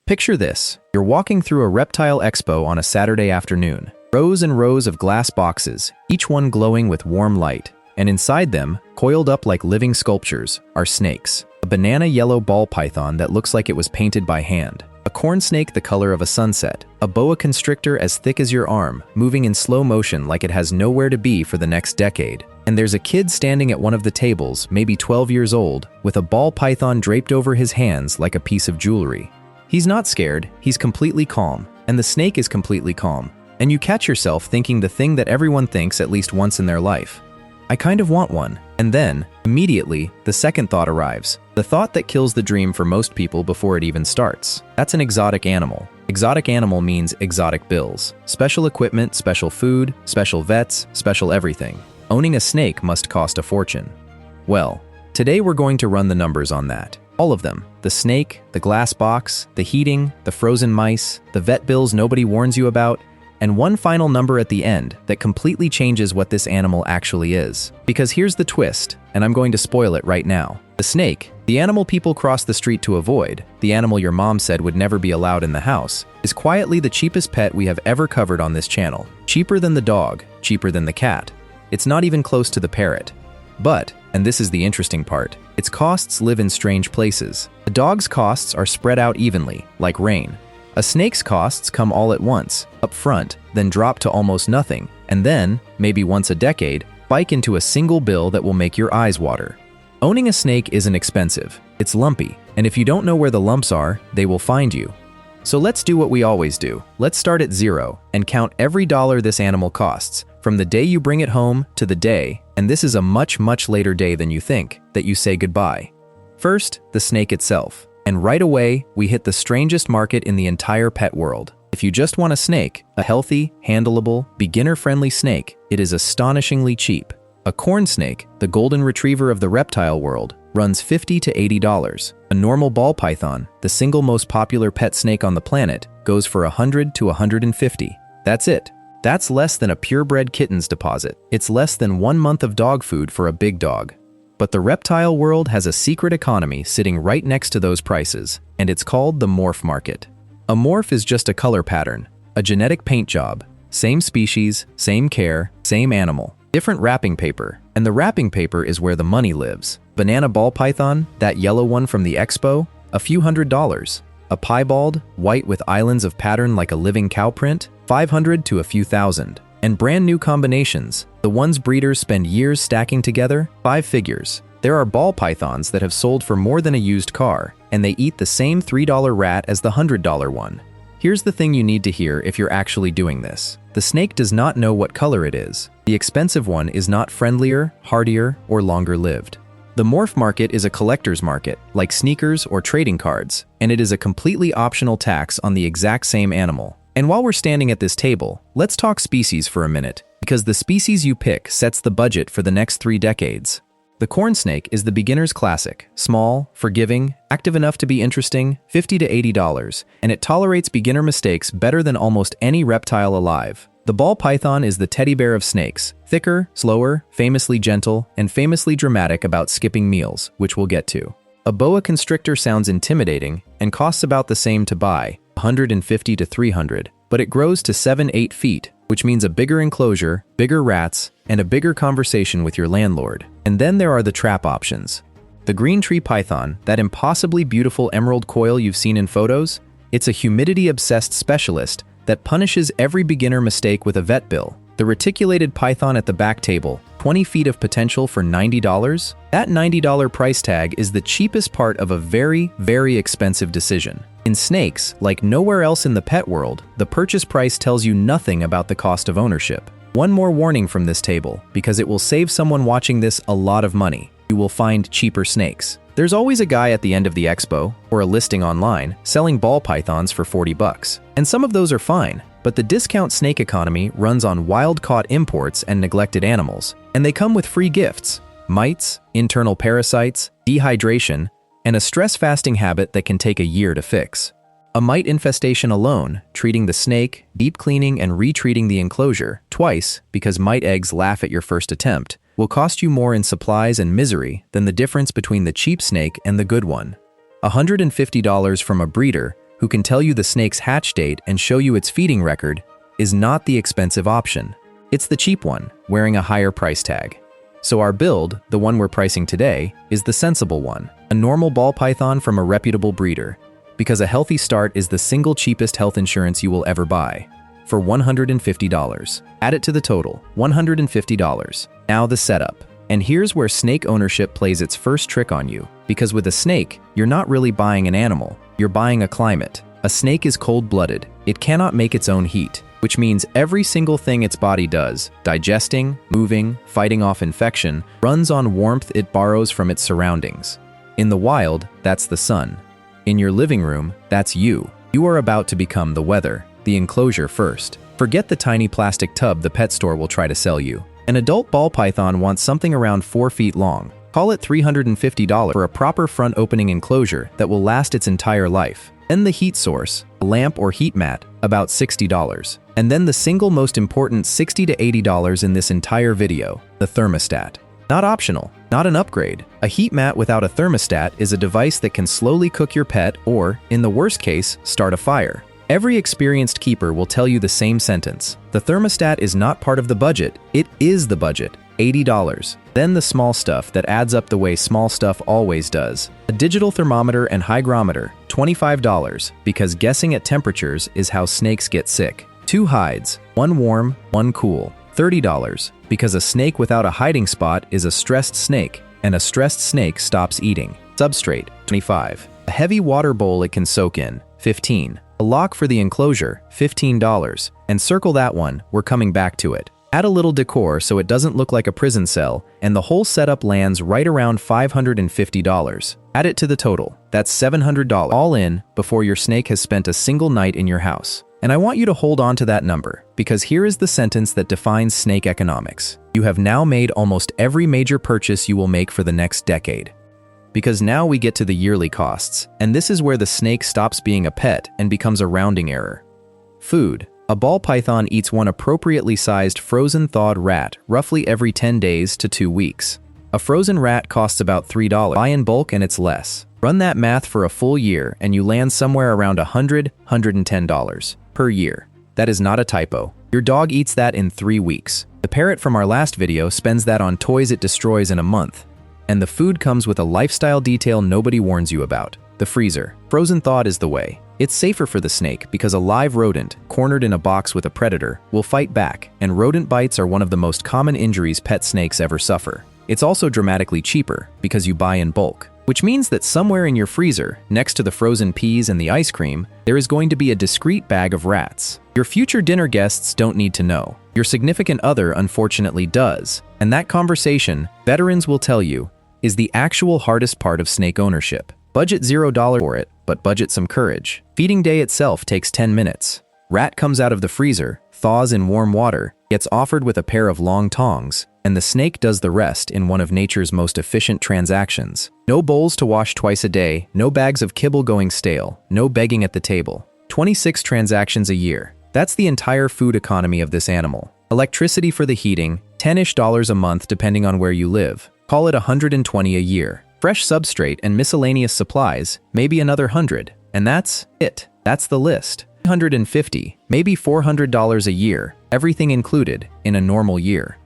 Picture this. You're walking through a reptile expo on a Saturday afternoon. Rows and rows of glass boxes, each one glowing with warm light. And inside them, coiled up like living sculptures, are snakes. A banana yellow ball python that looks like it was painted by hand. A corn snake the color of a sunset. A boa constrictor as thick as your arm, moving in slow motion like it has nowhere to be for the next decade. And there's a kid standing at one of the tables, maybe 12 years old, with a ball python draped over his hands like a piece of jewelry. He's not scared, he's completely calm, and the snake is completely calm. And you catch yourself thinking the thing that everyone thinks at least once in their life. I kind of want one. And then, immediately, the second thought arrives. The thought that kills the dream for most people before it even starts. That's an exotic animal. Exotic animal means exotic bills. Special equipment, special food, special vets, special everything. Owning a snake must cost a fortune. Well, today we're going to run the numbers on that. All of them. The snake, the glass box, the heating, the frozen mice, the vet bills nobody warns you about, and one final number at the end that completely changes what this animal actually is. Because here's the twist, and I'm going to spoil it right now. The snake, the animal people cross the street to avoid, the animal your mom said would never be allowed in the house, is quietly the cheapest pet we have ever covered on this channel. Cheaper than the dog, cheaper than the cat. It's not even close to the parrot. But, and this is the interesting part, its costs live in strange places. A dog's costs are spread out evenly, like rain. A snake's costs come all at once, up front, then drop to almost nothing, and then, maybe once a decade, spike into a single bill that will make your eyes water. Owning a snake isn't expensive, it's lumpy, and if you don't know where the lumps are, they will find you. So let's do what we always do. Let's start at zero and count every dollar this animal costs, from the day you bring it home to the day, and this is a much, much later day than you think, that you say goodbye. First, the snake itself. And right away, we hit the strangest market in the entire pet world. If you just want a snake, a healthy, handleable, beginner-friendly snake, it is astonishingly cheap. A corn snake, the golden retriever of the reptile world, runs $50 to $80. A normal ball python, the single most popular pet snake on the planet, goes for $100 to $150. That's it. That's less than a purebred kitten's deposit. It's less than 1 month of dog food for a big dog. But the reptile world has a secret economy sitting right next to those prices, and it's called the morph market. A morph is just a color pattern, a genetic paint job. Same species, same care, same animal, different wrapping paper, and the wrapping paper is where the money lives. Banana ball python, that yellow one from the expo, a few $100s. A piebald, white with islands of pattern like a living cow print, $500 to a few thousand. And brand new combinations, the ones breeders spend years stacking together, 5 figures. There are ball pythons that have sold for more than a used car, and they eat the same $3 rat as the $100 one. Here's the thing you need to hear if you're actually doing this. The snake does not know what color it is. The expensive one is not friendlier, hardier, or longer lived. The morph market is a collector's market, like sneakers or trading cards, and it is a completely optional tax on the exact same animal. And while we're standing at this table, let's talk species for a minute, because the species you pick sets the budget for the next 3 decades. The corn snake is the beginner's classic, small, forgiving, active enough to be interesting, $50 to $80, and it tolerates beginner mistakes better than almost any reptile alive. The ball python is the teddy bear of snakes, thicker, slower, famously gentle, and famously dramatic about skipping meals, which we'll get to. A boa constrictor sounds intimidating and costs about the same to buy, $150 to $300, but it grows to 7-8 feet, which means a bigger enclosure, bigger rats, and a bigger conversation with your landlord. And then there are the trap options. The green tree python, that impossibly beautiful emerald coil you've seen in photos, it's a humidity-obsessed specialist that punishes every beginner mistake with a vet bill. The reticulated python at the back table, 20 feet of potential for $90? That $90 price tag is the cheapest part of a very, very expensive decision. In snakes, like nowhere else in the pet world, the purchase price tells you nothing about the cost of ownership. One more warning from this table, because it will save someone watching this a lot of money. You will find cheaper snakes. There's always a guy at the end of the expo, or a listing online, selling ball pythons for $40. And some of those are fine, but the discount snake economy runs on wild-caught imports and neglected animals, and they come with free gifts: mites, internal parasites, dehydration, and a stress-fasting habit that can take a year to fix. A mite infestation alone, treating the snake, deep cleaning and retreating the enclosure twice because mite eggs laugh at your first attempt, will cost you more in supplies and misery than the difference between the cheap snake and the good one. $150 from a breeder who can tell you the snake's hatch date and show you its feeding record, is not the expensive option. It's the cheap one, wearing a higher price tag. So our build, the one we're pricing today, is the sensible one, a normal ball python from a reputable breeder, because a healthy start is the single cheapest health insurance you will ever buy, for $150. Add it to the total, $150. Now the setup. And here's where snake ownership plays its first trick on you, because with a snake, you're not really buying an animal, you're buying a climate. A snake is cold-blooded. It cannot make its own heat, which means every single thing its body does, digesting, moving, fighting off infection, runs on warmth it borrows from its surroundings. In the wild, that's the sun. In your living room, that's you. You are about to become the weather, the enclosure first. Forget the tiny plastic tub the pet store will try to sell you. An adult ball python wants something around 4 feet long. Call it $350 for a proper front opening enclosure that will last its entire life. Then the heat source, a lamp or heat mat, about $60. And then the single most important $60 to $80 in this entire video, the thermostat. Not optional, not an upgrade. A heat mat without a thermostat is a device that can slowly cook your pet or, in the worst case, start a fire. Every experienced keeper will tell you the same sentence. The thermostat is not part of the budget, it is the budget, $80. Then the small stuff that adds up the way small stuff always does. A digital thermometer and hygrometer, $25, because guessing at temperatures is how snakes get sick. 2 hides, one warm, one cool, $30, because a snake without a hiding spot is a stressed snake, and a stressed snake stops eating. Substrate, $25. A heavy water bowl it can soak in, $15. A lock for the enclosure, $15. And circle that one, we're coming back to it. Add a little decor so it doesn't look like a prison cell, and the whole setup lands right around $550. Add it to the total, that's $700 all in before your snake has spent a single night in your house. And I want you to hold on to that number, because here is the sentence that defines snake economics. You have now made almost every major purchase you will make for the next decade. Because now we get to the yearly costs, and this is where the snake stops being a pet and becomes a rounding error. Food. A ball python eats one appropriately sized frozen thawed rat roughly every 10 days to 2 weeks. A frozen rat costs about $3. Buy in bulk and it's less. Run that math for a full year and you land somewhere around $100, $110 per year. That is not a typo. Your dog eats that in 3 weeks. The parrot from our last video spends that on toys it destroys in a month. And the food comes with a lifestyle detail nobody warns you about. The freezer. Frozen thawed is the way. It's safer for the snake because a live rodent, cornered in a box with a predator, will fight back, and rodent bites are one of the most common injuries pet snakes ever suffer. It's also dramatically cheaper because you buy in bulk, which means that somewhere in your freezer, next to the frozen peas and the ice cream, there is going to be a discreet bag of rats. Your future dinner guests don't need to know. Your significant other unfortunately does, and that conversation, veterans will tell you, is the actual hardest part of snake ownership. Budget $0 for it, but budget some courage. Feeding day itself takes 10 minutes. Rat comes out of the freezer, thaws in warm water, gets offered with a pair of long tongs, and the snake does the rest in one of nature's most efficient transactions. No bowls to wash twice a day, no bags of kibble going stale, no begging at the table. 26 transactions a year. That's the entire food economy of this animal. Electricity for the heating, $10-ish a month depending on where you live. Call it $120 a year. Fresh substrate and miscellaneous supplies, maybe another $100. And that's it. That's the list. $150, maybe $400 a year, everything included, in a normal year.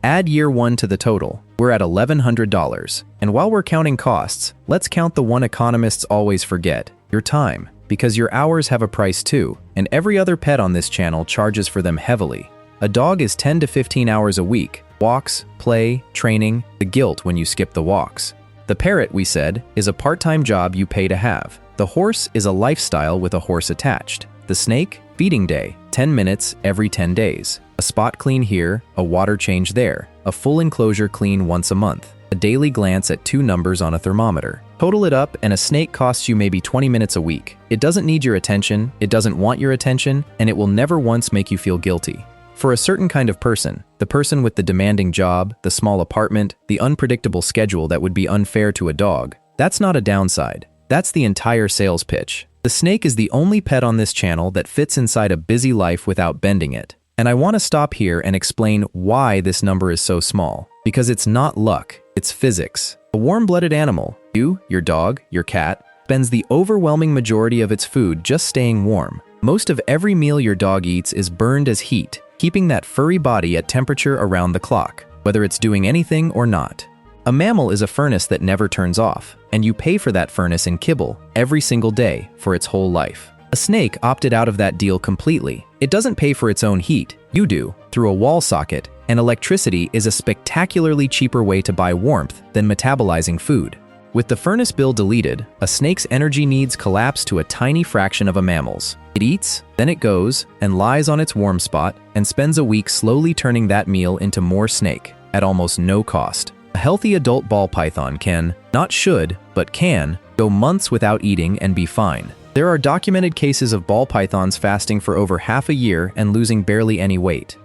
Add year 1 to the total. We're at $1,100. And while we're counting costs, let's count the one economists always forget, your time. Because your hours have a price too, and every other pet on this channel charges for them heavily. A dog is 10 to 15 hours a week. Walks, play, training, the guilt when you skip the walks. The parrot, we said, is a part-time job you pay to have. The horse is a lifestyle with a horse attached. The snake, feeding day, 10 minutes every 10 days. A spot clean here, a water change there. A full enclosure clean once a month. A daily glance at 2 numbers on a thermometer. Total it up and a snake costs you maybe 20 minutes a week. It doesn't need your attention, it doesn't want your attention, and it will never once make you feel guilty. For a certain kind of person, the person with the demanding job, the small apartment, the unpredictable schedule that would be unfair to a dog, that's not a downside. That's the entire sales pitch. The snake is the only pet on this channel that fits inside a busy life without bending it. And I want to stop here and explain why this number is so small. Because it's not luck, it's physics. A warm-blooded animal, you, your dog, your cat, spends the overwhelming majority of its food just staying warm. Most of every meal your dog eats is burned as heat, keeping that furry body at temperature around the clock, whether it's doing anything or not. A mammal is a furnace that never turns off, and you pay for that furnace in kibble every single day for its whole life. A snake opted out of that deal completely. It doesn't pay for its own heat, you do, through a wall socket, and electricity is a spectacularly cheaper way to buy warmth than metabolizing food. With the furnace bill deleted, a snake's energy needs collapse to a tiny fraction of a mammal's. It eats, then it goes and lies on its warm spot and spends a week slowly turning that meal into more snake at almost no cost. A healthy adult ball python can, not should, but can, go months without eating and be fine. There are documented cases of ball pythons fasting for over half a year and losing barely any weight.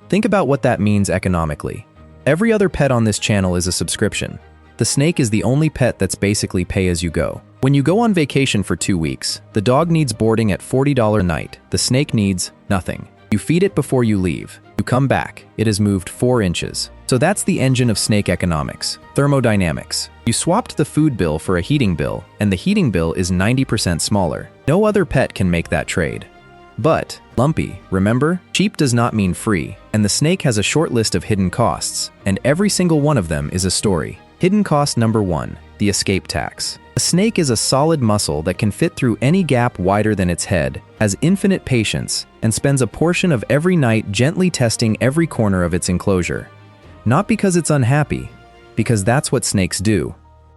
Think about what that means economically. Every other pet on this channel is a subscription. The snake is the only pet that's basically pay-as-you-go. When you go on vacation for 2 weeks, the dog needs boarding at $40 a night. The snake needs nothing. You feed it before you leave. You come back, it has moved 4 inches. So that's the engine of snake economics, thermodynamics. You swapped the food bill for a heating bill, and the heating bill is 90% smaller. No other pet can make that trade. But, lumpy, remember? Cheap does not mean free, and the snake has a short list of hidden costs, and every single one of them is a story. Hidden cost number 1, the escape tax. A snake is a solid muscle that can fit through any gap wider than its head, has infinite patience, and spends a portion of every night gently testing every corner of its enclosure. Not because it's unhappy, because that's what snakes do.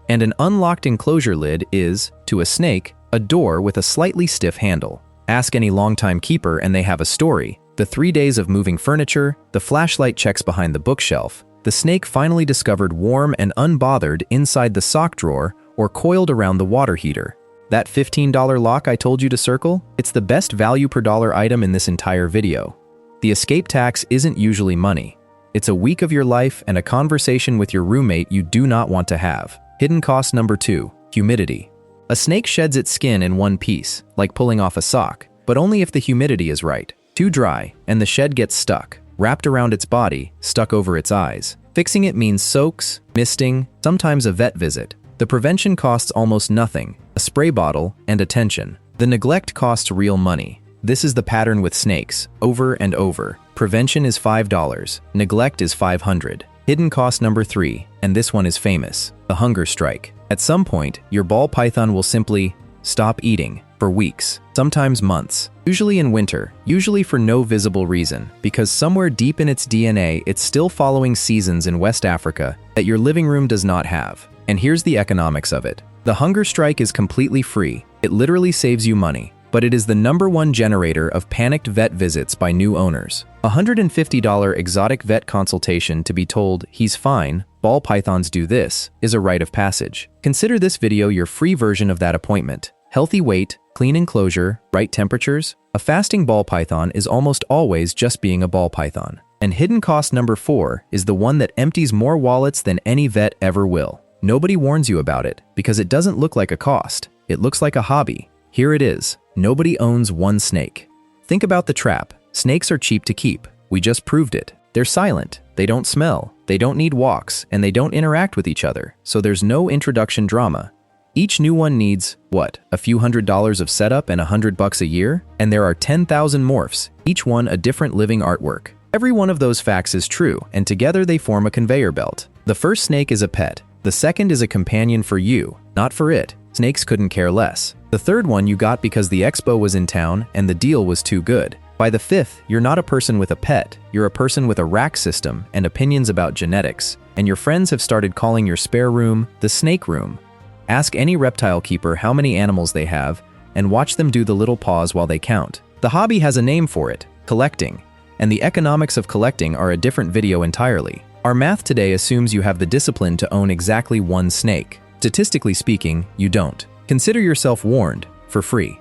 And an unlocked enclosure lid is, to a snake, a door with a slightly stiff handle. Ask any longtime keeper and they have a story. The 3 days of moving furniture, the flashlight checks behind the bookshelf, the snake finally discovered warm and unbothered inside the sock drawer or coiled around the water heater. That $15 lock I told you to circle? It's the best value per dollar item in this entire video. The escape tax isn't usually money. It's a week of your life and a conversation with your roommate you do not want to have. Hidden cost number 2, humidity. A snake sheds its skin in one piece, like pulling off a sock, but only if the humidity is right. Too dry, and the shed gets stuck, wrapped around its body, stuck over its eyes. Fixing it means soaks, misting, sometimes a vet visit. The prevention costs almost nothing, a spray bottle, and attention. The neglect costs real money. This is the pattern with snakes, over and over. Prevention is $5, neglect is $500. Hidden cost number 3, and this one is famous, the hunger strike. At some point, your ball python will simply stop eating for weeks, sometimes months, usually in winter, usually for no visible reason, because somewhere deep in its DNA it's still following seasons in West Africa that your living room does not have. And here's the economics of it. The hunger strike is completely free. It literally saves you money, but it is the #1 generator of panicked vet visits by new owners. A $150 exotic vet consultation to be told, "He's fine, ball pythons do this," is a rite of passage. Consider this video your free version of that appointment. Healthy weight, clean enclosure, right temperatures. A fasting ball python is almost always just being a ball python. And hidden cost number 4 is the one that empties more wallets than any vet ever will. Nobody warns you about it because it doesn't look like a cost. It looks like a hobby. Here it is. Nobody owns one snake. Think about the trap. Snakes are cheap to keep. We just proved it. They're silent. They don't smell. They don't need walks, and they don't interact with each other, so there's no introduction drama. Each new one needs, what, a few $100s of setup and $100 a year? And there are 10,000 morphs, each one a different living artwork. Every one of those facts is true, and together they form a conveyor belt. The first snake is a pet. The second is a companion for you, not for it. Snakes couldn't care less. The third one you got because the expo was in town and the deal was too good. By the fifth, you're not a person with a pet, you're a person with a rack system and opinions about genetics, and your friends have started calling your spare room the snake room. Ask any reptile keeper how many animals they have, and watch them do the little pause while they count. The hobby has a name for it, collecting, and the economics of collecting are a different video entirely. Our math today assumes you have the discipline to own exactly one snake. Statistically speaking, you don't. Consider yourself warned, for free.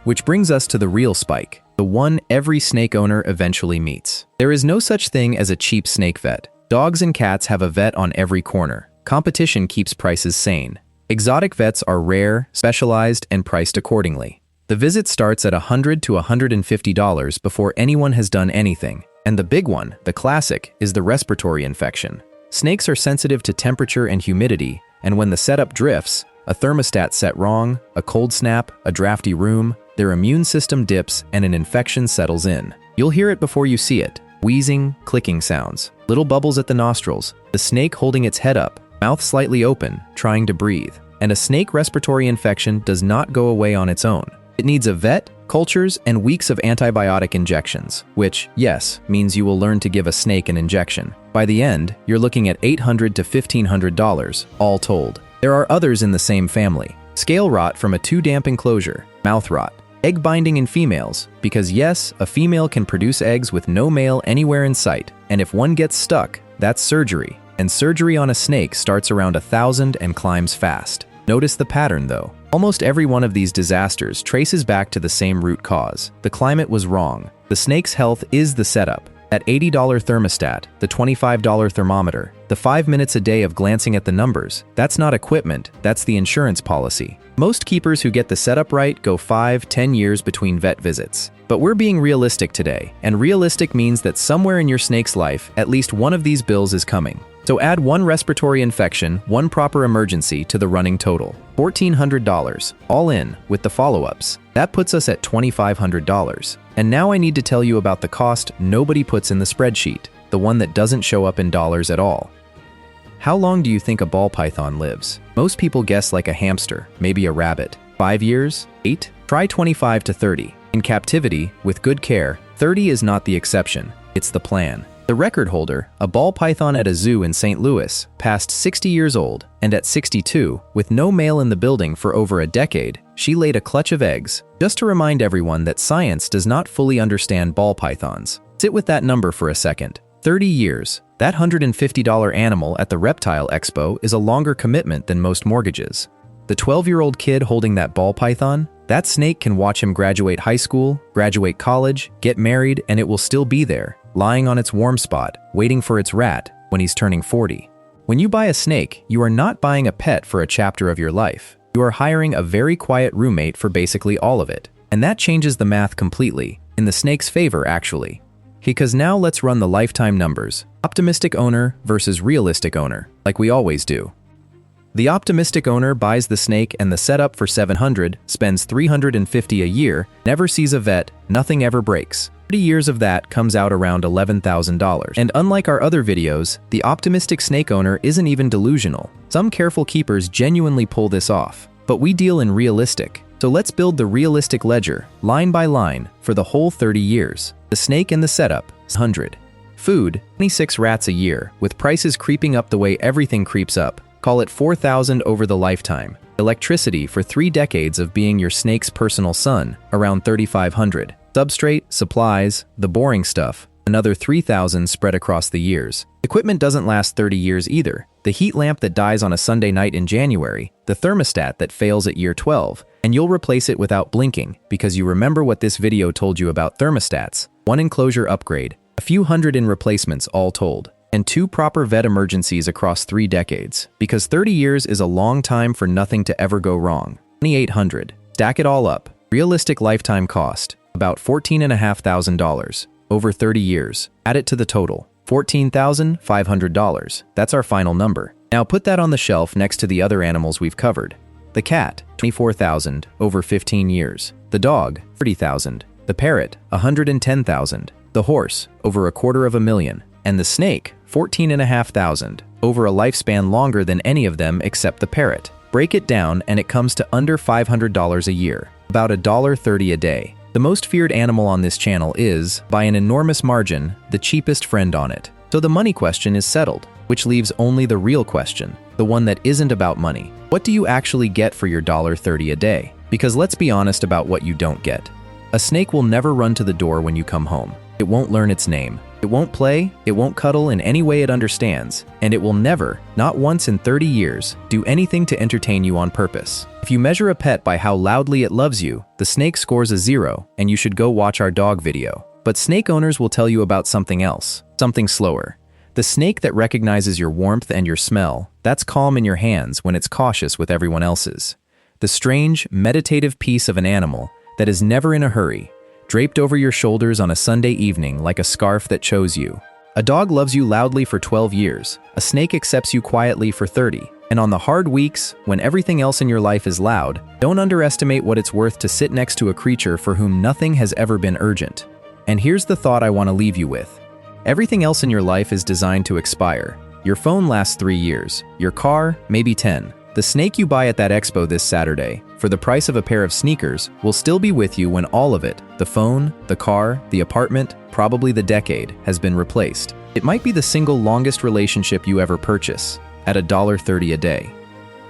Which brings us to the real spike, the one every snake owner eventually meets. There is no such thing as a cheap snake vet. Dogs and cats have a vet on every corner. Competition keeps prices sane. Exotic vets are rare, specialized, and priced accordingly. The visit starts at $100 to $150 before anyone has done anything. And the big one, the classic, is the respiratory infection. Snakes are sensitive to temperature and humidity, and when the setup drifts, a thermostat set wrong, a cold snap, a drafty room, their immune system dips and an infection settles in. You'll hear it before you see it. Wheezing, clicking sounds, little bubbles at the nostrils, the snake holding its head up, mouth slightly open, trying to breathe. And a snake respiratory infection does not go away on its own. It needs a vet, cultures, and weeks of antibiotic injections, which, yes, means you will learn to give a snake an injection. By the end, you're looking at $800 to $1,500, all told. There are others in the same family. Scale rot from a too-damp enclosure, mouth rot, egg binding in females, because yes, a female can produce eggs with no male anywhere in sight, and if one gets stuck, that's surgery. And surgery on a snake starts around 1,000 and climbs fast. Notice the pattern though. Almost every one of these disasters traces back to the same root cause. The climate was wrong. The snake's health is the setup. That $80 thermostat, the $25 thermometer, the 5 minutes a day of glancing at the numbers, that's not equipment, that's the insurance policy. Most keepers who get the setup right go 5-10 years between vet visits. But we're being realistic today, and realistic means that somewhere in your snake's life, at least one of these bills is coming. So add one respiratory infection, one proper emergency to the running total. $1,400, all in, with the follow-ups. That puts us at $2,500. And now I need to tell you about the cost nobody puts in the spreadsheet, the one that doesn't show up in dollars at all. How long do you think a ball python lives? Most people guess like a hamster, maybe a rabbit. 5 years? 8? Try 25 to 30. In captivity, with good care, 30 is not the exception, it's the plan. The record holder, a ball python at a zoo in St. Louis, passed 60 years old, and at 62, with no male in the building for over a decade, she laid a clutch of eggs. Just to remind everyone that science does not fully understand ball pythons. Sit with that number for a second. 30 years. That $150 animal at the Reptile Expo is a longer commitment than most mortgages. The 12-year-old kid holding that ball python, that snake can watch him graduate high school, graduate college, get married, and it will still be there, lying on its warm spot, waiting for its rat when he's turning 40. When you buy a snake, you are not buying a pet for a chapter of your life. You are hiring a very quiet roommate for basically all of it. And that changes the math completely, in the snake's favor actually. Because now let's run the lifetime numbers. Optimistic owner versus realistic owner, like we always do. The optimistic owner buys the snake and the setup for $700, spends $350 a year, never sees a vet, nothing ever breaks. 30 years of that comes out around $11,000. And unlike our other videos, the optimistic snake owner isn't even delusional. Some careful keepers genuinely pull this off. But we deal in realistic. So let's build the realistic ledger, line by line, for the whole 30 years. The snake and the setup, 100. Food, 26 rats a year, with prices creeping up the way everything creeps up. Call it $4,000 over the lifetime. Electricity for 3 decades of being your snake's personal son, around $3,500. Substrate, supplies, the boring stuff, another $3,000 spread across the years. Equipment doesn't last 30 years either. The heat lamp that dies on a Sunday night in January, the thermostat that fails at year 12, and you'll replace it without blinking because you remember what this video told you about thermostats. 1 enclosure upgrade, a few hundred in replacements all told, and 2 proper vet emergencies across 3 decades, because 30 years is a long time for nothing to ever go wrong. $2,800. Stack it all up. Realistic lifetime cost, about $14,500 over 30 years. Add it to the total, $14,500. That's our final number. Now put that on the shelf next to the other animals we've covered. The cat, $24,000 over 15 years. The dog, $30,000. The parrot, $110,000. The horse, over $250,000. And the snake, $14,500, over a lifespan longer than any of them except the parrot. Break it down and it comes to under $500 a year, about $1.30 a day. The most feared animal on this channel is, by an enormous margin, the cheapest friend on it. So the money question is settled, which leaves only the real question, the one that isn't about money. What do you actually get for your $1.30 a day? Because let's be honest about what you don't get. A snake will never run to the door when you come home. It won't learn its name. It won't play, it won't cuddle in any way it understands, and it will never, not once in 30 years, do anything to entertain you on purpose. If you measure a pet by how loudly it loves you, the snake scores a 0, and you should go watch our dog video. But snake owners will tell you about something else, something slower. The snake that recognizes your warmth and your smell, that's calm in your hands when it's cautious with everyone else's. The strange, meditative piece of an animal that is never in a hurry, draped over your shoulders on a Sunday evening like a scarf that chose you. A dog loves you loudly for 12 years. A snake accepts you quietly for 30. And on the hard weeks, when everything else in your life is loud, don't underestimate what it's worth to sit next to a creature for whom nothing has ever been urgent. And here's the thought I want to leave you with. Everything else in your life is designed to expire. Your phone lasts 3 years, your car, maybe 10. The snake you buy at that expo this Saturday, for the price of a pair of sneakers, will still be with you when all of it, the phone, the car, the apartment, probably the decade, has been replaced. It might be the single longest relationship you ever purchase, at $1.30 a day.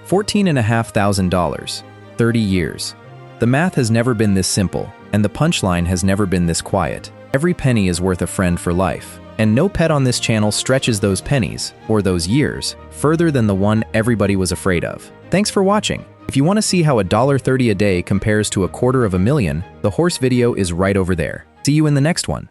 $14,500, 30 years. The math has never been this simple, and the punchline has never been this quiet. Every penny is worth a friend for life, and no pet on this channel stretches those pennies, or those years, further than the one everybody was afraid of. Thanks for watching. If you want to see how $1.30 a day compares to $250,000, the horse video is right over there. See you in the next one.